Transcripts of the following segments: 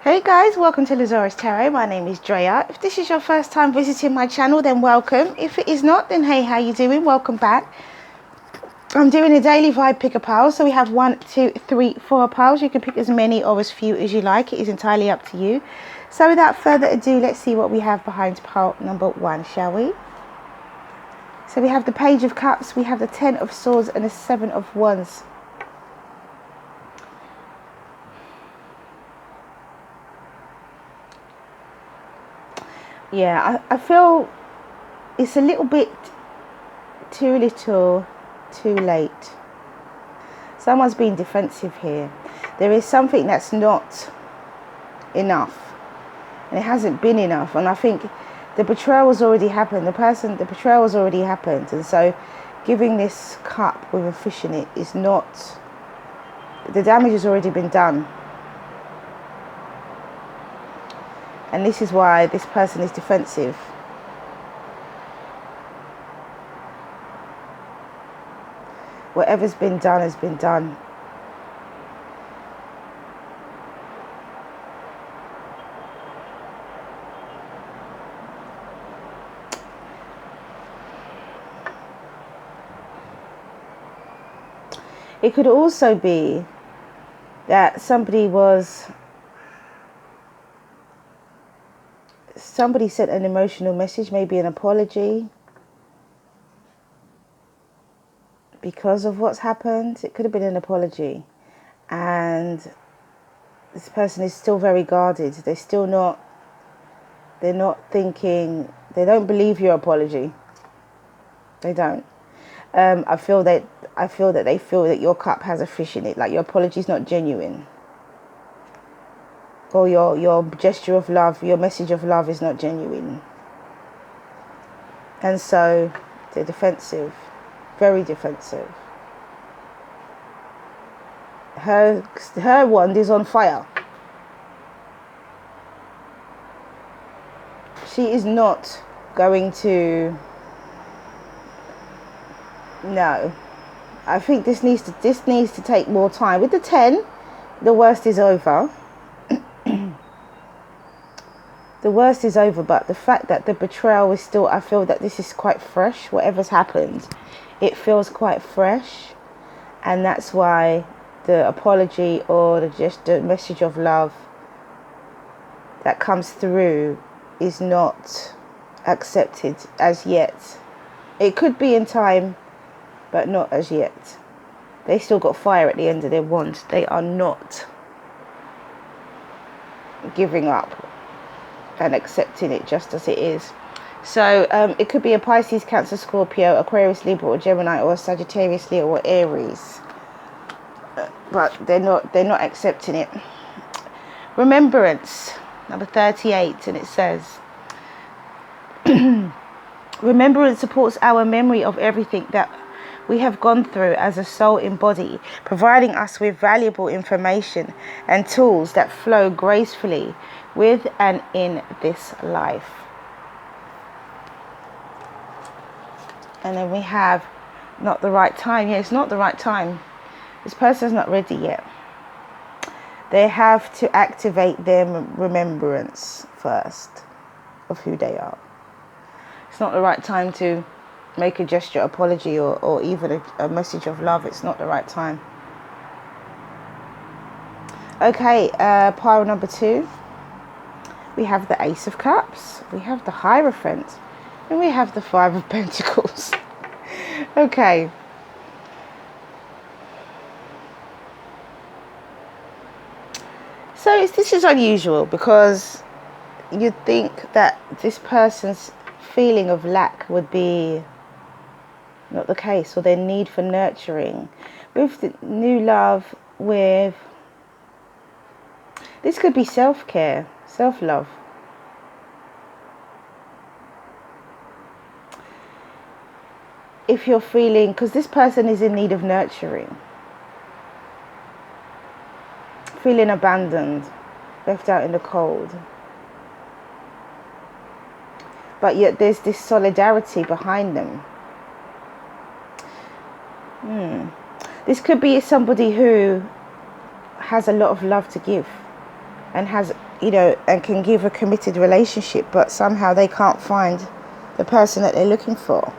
Hey guys, welcome to Zarious Tarot. My name is Drea. If this is your first time visiting my channel, then welcome. If it is not, then hey, how you doing? Welcome back. I'm doing a daily vibe picker pile. So we have 1, 2, 3, 4 piles. You can pick as many or as few as you like. It is entirely up to you. So without further ado, let's see what we have behind pile number 1, shall we? So we have the Page of Cups, we have the 10 of Swords and the 7 of Wands. Yeah, I feel it's a little bit too little, too late. Someone's being defensive here. There is something that's not enough. And it hasn't been enough. And I think the betrayal has already happened. The betrayal has already happened. And so giving this cup with a fish in it is not, the damage has already been done. And this is why this person is defensive. Whatever's been done has been done. It could also be that somebody sent an emotional message, maybe an apology, because of what's happened. It could have been an apology, and this person is still very guarded. They're not thinking, they don't believe your apology. They don't. I feel that they feel that your cup has a fish in it, like your apology is not genuine, or your gesture of love, your message of love is not genuine. And so they're defensive, very defensive. Her wand is on fire. She is not going to. No, I think this needs to take more time. With the 10, the worst is over. The worst is over, but the fact that the betrayal is still, I feel that this is quite fresh. Whatever's happened, it feels quite fresh, and that's why the apology or the message of love that comes through is not accepted as yet. It could be in time, but not as yet. They still got fire at the end of their wand. They are not giving up and accepting it just as it is. So it could be a Pisces, Cancer, Scorpio, Aquarius, Libra, or Gemini, or Sagittarius, Leo, or Aries. But they're not accepting it. Remembrance, number 38, and it says, remembrance supports our memory of everything that we have gone through as a soul in body, providing us with valuable information and tools that flow gracefully with and in this life. And then we have not the right time. Yeah, it's not the right time. This person's not ready yet. They have to activate their remembrance first of who they are. It's not the right time to make a gesture, apology, or even a message of love. It's not the right time. Okay, pile number 2. We have the Ace of Cups, we have the Hierophant, and we have the 5 of Pentacles. Okay. So this is unusual, because you'd think that this person's feeling of lack would be not the case, or their need for nurturing. With the new love, with this could be self-care, self-love. If you're feeling, because this person is in need of nurturing, feeling abandoned, left out in the cold, but yet there's this solidarity behind them. This could be somebody who has a lot of love to give. and has, you know, and can give a committed relationship, but somehow they can't find the person that they're looking for.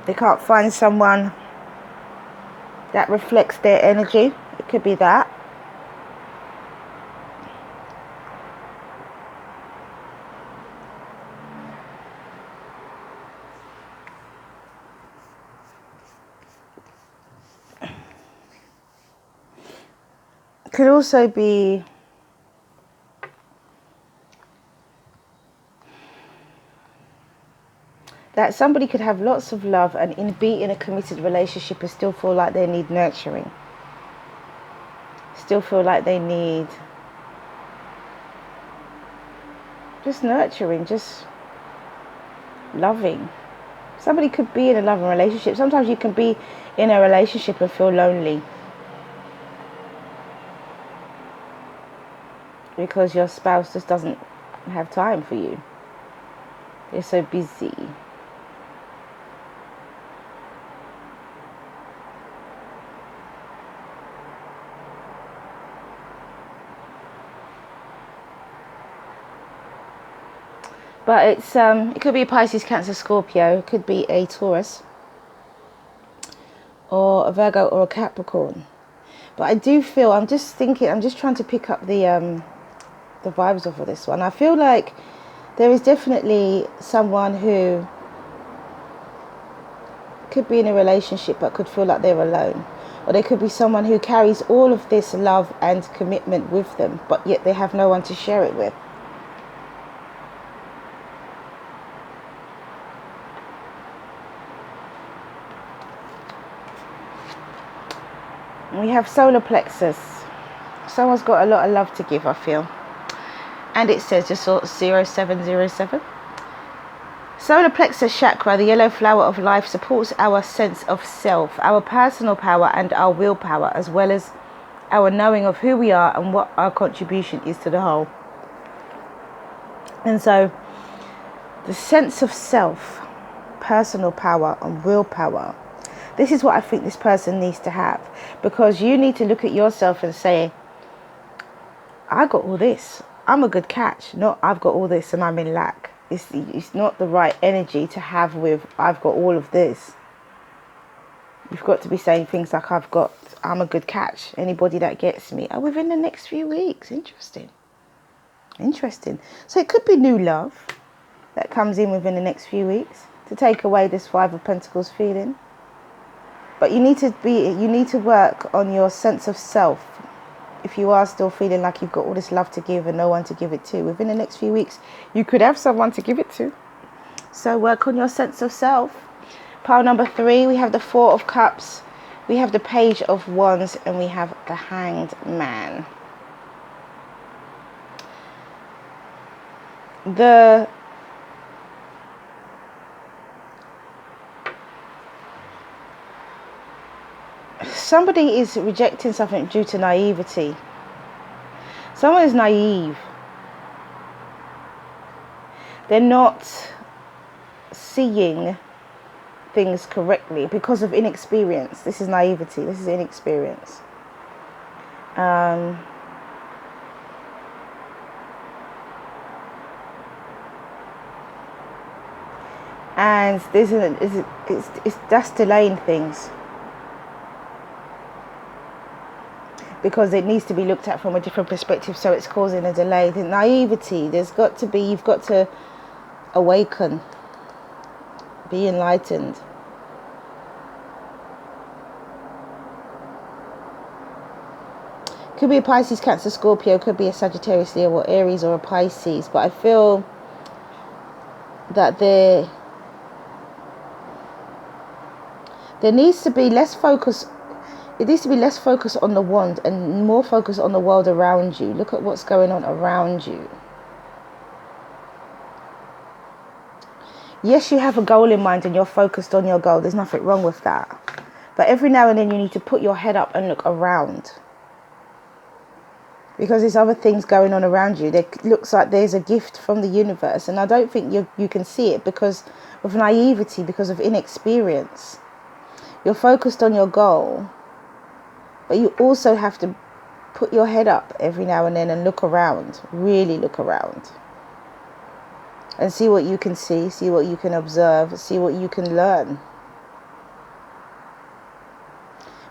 They can't find someone that reflects their energy. It could be that. Could also be that somebody could have lots of love and be in a committed relationship and still feel like they need nurturing. Still feel like they need just nurturing, just loving. Somebody could be in a loving relationship. Sometimes you can be in a relationship and feel lonely because your spouse just doesn't have time for you. They're so busy. But it's it could be a Pisces, Cancer, Scorpio. It could be a Taurus or a Virgo or a Capricorn. But I do feel, I'm just trying to pick up the vibes of this one. I feel like there is definitely someone who could be in a relationship but could feel like they're alone. Or there could be someone who carries all of this love and commitment with them, but yet they have no one to share it with. We have solar plexus. Someone's got a lot of love to give, I feel. And it says just 0707. Solar plexus chakra, the yellow flower of life, supports our sense of self, our personal power and our willpower, as well as our knowing of who we are and what our contribution is to the whole. And so the sense of self, personal power and willpower, this is what I think this person needs to have, because you need to look at yourself and say, I got all this, I'm a good catch, not I've got all this and I'm in lack. It's not the right energy to have with I've got all of this. You've got to be saying things like I'm a good catch, anybody that gets me, within the next few weeks. Interesting. So it could be new love that comes in within the next few weeks to take away this Five of Pentacles feeling. But you need to work on your sense of self. If you are still feeling like you've got all this love to give and no one to give it to, within the next few weeks, you could have someone to give it to. So work on your sense of self. Pile number 3, we have the Four of Cups, we have the Page of Wands, and we have the Hanged Man. Somebody is rejecting something due to naivety. Someone is naive. They're not seeing things correctly because of inexperience. This is naivety. This is inexperience. And that's delaying things. Because it needs to be looked at from a different perspective, so it's causing a delay. The naivety, you've got to awaken, be enlightened. Could be a Pisces, Cancer, Scorpio, could be a Sagittarius, Leo, or Aries, or a Pisces. But I feel that there needs to be less focus. It needs to be less focus on the wand and more focus on the world around you. Look at what's going on around you. Yes, you have a goal in mind and you're focused on your goal. There's nothing wrong with that. But every now and then you need to put your head up and look around. Because there's other things going on around you. It looks like there's a gift from the universe. And I don't think you can see it because of naivety, because of inexperience. You're focused on your goal, but you also have to put your head up every now and then and look around, really look around. And see what you can see what you can observe, see what you can learn.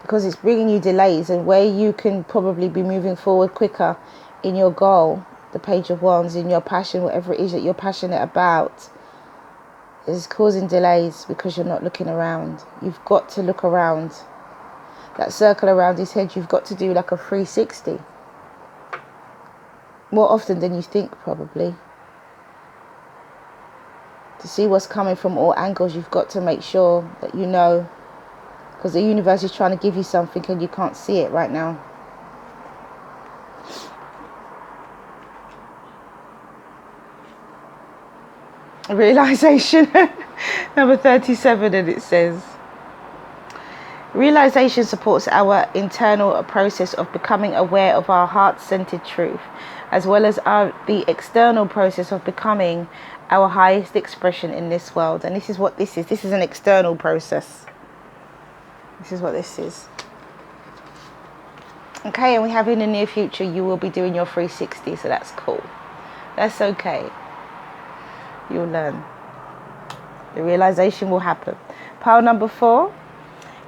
Because it's bringing you delays, and where you can probably be moving forward quicker in your goal, the Page of Wands, in your passion, whatever it is that you're passionate about, is causing delays because you're not looking around. You've got to look around. That circle around his head, you've got to do like a 360. More often than you think, probably. To see what's coming from all angles, you've got to make sure that you know, because the universe is trying to give you something and you can't see it right now. Realization, number 37, and it says, realization supports our internal process of becoming aware of our heart-centered truth, as well as the external process of becoming our highest expression in this world. And this is what this is. This is an external process. This is what this is. Okay, and we have in the near future, you will be doing your 360, so that's cool. That's okay. You'll learn. The realization will happen. Pile number 4,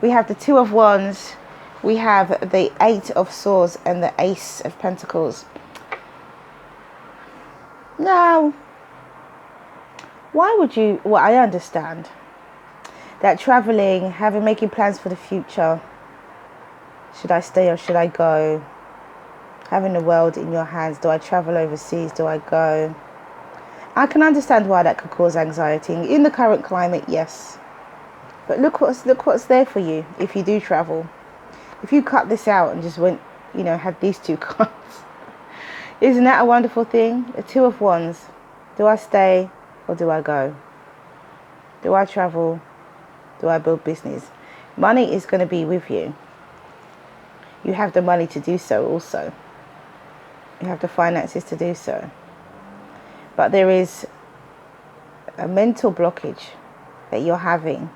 we have the 2 of Wands, we have the 8 of Swords, and the Ace of Pentacles. Now, why would you, well, I understand that traveling, making plans for the future, should I stay or should I go? Having the world in your hands, do I travel overseas, do I go? I can understand why that could cause anxiety. In the current climate, yes. But look what's there for you if you do travel. If you cut this out and just went, had these 2 cards. Isn't that a wonderful thing? The 2 of Wands. Do I stay or do I go? Do I travel? Do I build business? Money is going to be with you. You have the money to do so also. You have the finances to do so. But there is a mental blockage that you're having.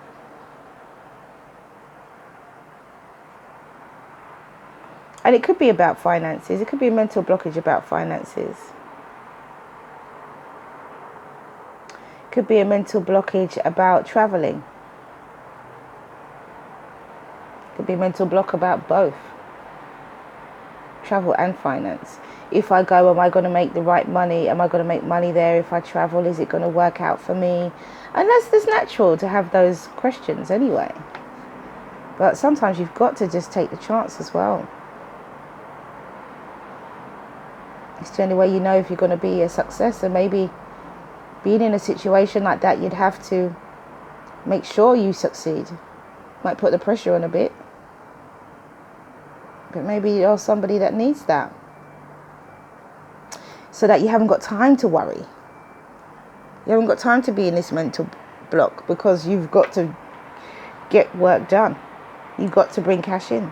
And it could be about finances. It could be a mental blockage about finances. It could be a mental blockage about traveling. It could be a mental block about both. Travel and finance. If I go, am I going to make the right money? Am I going to make money there? If I travel, is it going to work out for me? And that's natural to have those questions anyway. But sometimes you've got to just take the chance as well. It's the only way you know if you're going to be a success. And maybe being in a situation like that, you'd have to make sure you succeed. Might put the pressure on a bit. But maybe you're somebody that needs that. So that you haven't got time to worry. You haven't got time to be in this mental block because you've got to get work done. You've got to bring cash in.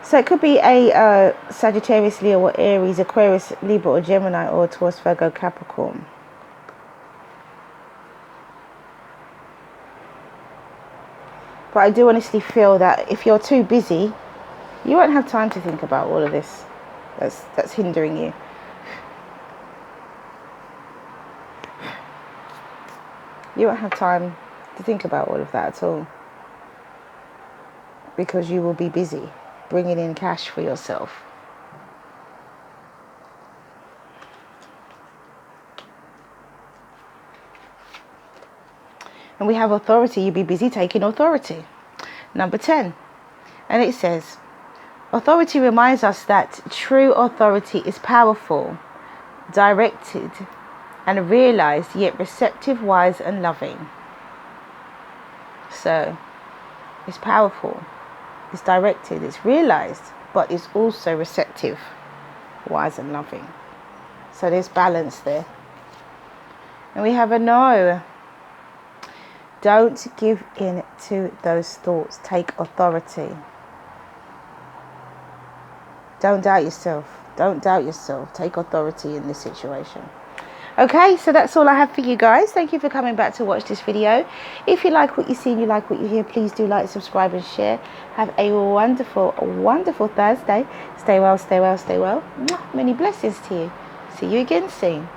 So it could be a Sagittarius, Leo or Aries, Aquarius, Libra or Gemini, or Taurus, Virgo, Capricorn. But I do honestly feel that if you're too busy, you won't have time to think about all of this. That's hindering you. You won't have time to think about all of that at all. Because you will be busy bringing in cash for yourself. And we have authority. You'll be busy taking authority. Number 10. And it says, authority reminds us that true authority is powerful, directed, and realized, yet receptive, wise, and loving. So, it's powerful, it's directed, it's realized, but it's also receptive, wise, and loving. So there's balance there. And we have a no. Don't give in to those thoughts. Take authority. Don't doubt yourself. Don't doubt yourself. Take authority in this situation. Okay, so that's all I have for you guys. Thank you for coming back to watch this video. If you like what you see and you like what you hear, please do like, subscribe and share. Have a wonderful, wonderful Thursday. Stay well, stay well, stay well. Mwah. Many blessings to you. See you again soon.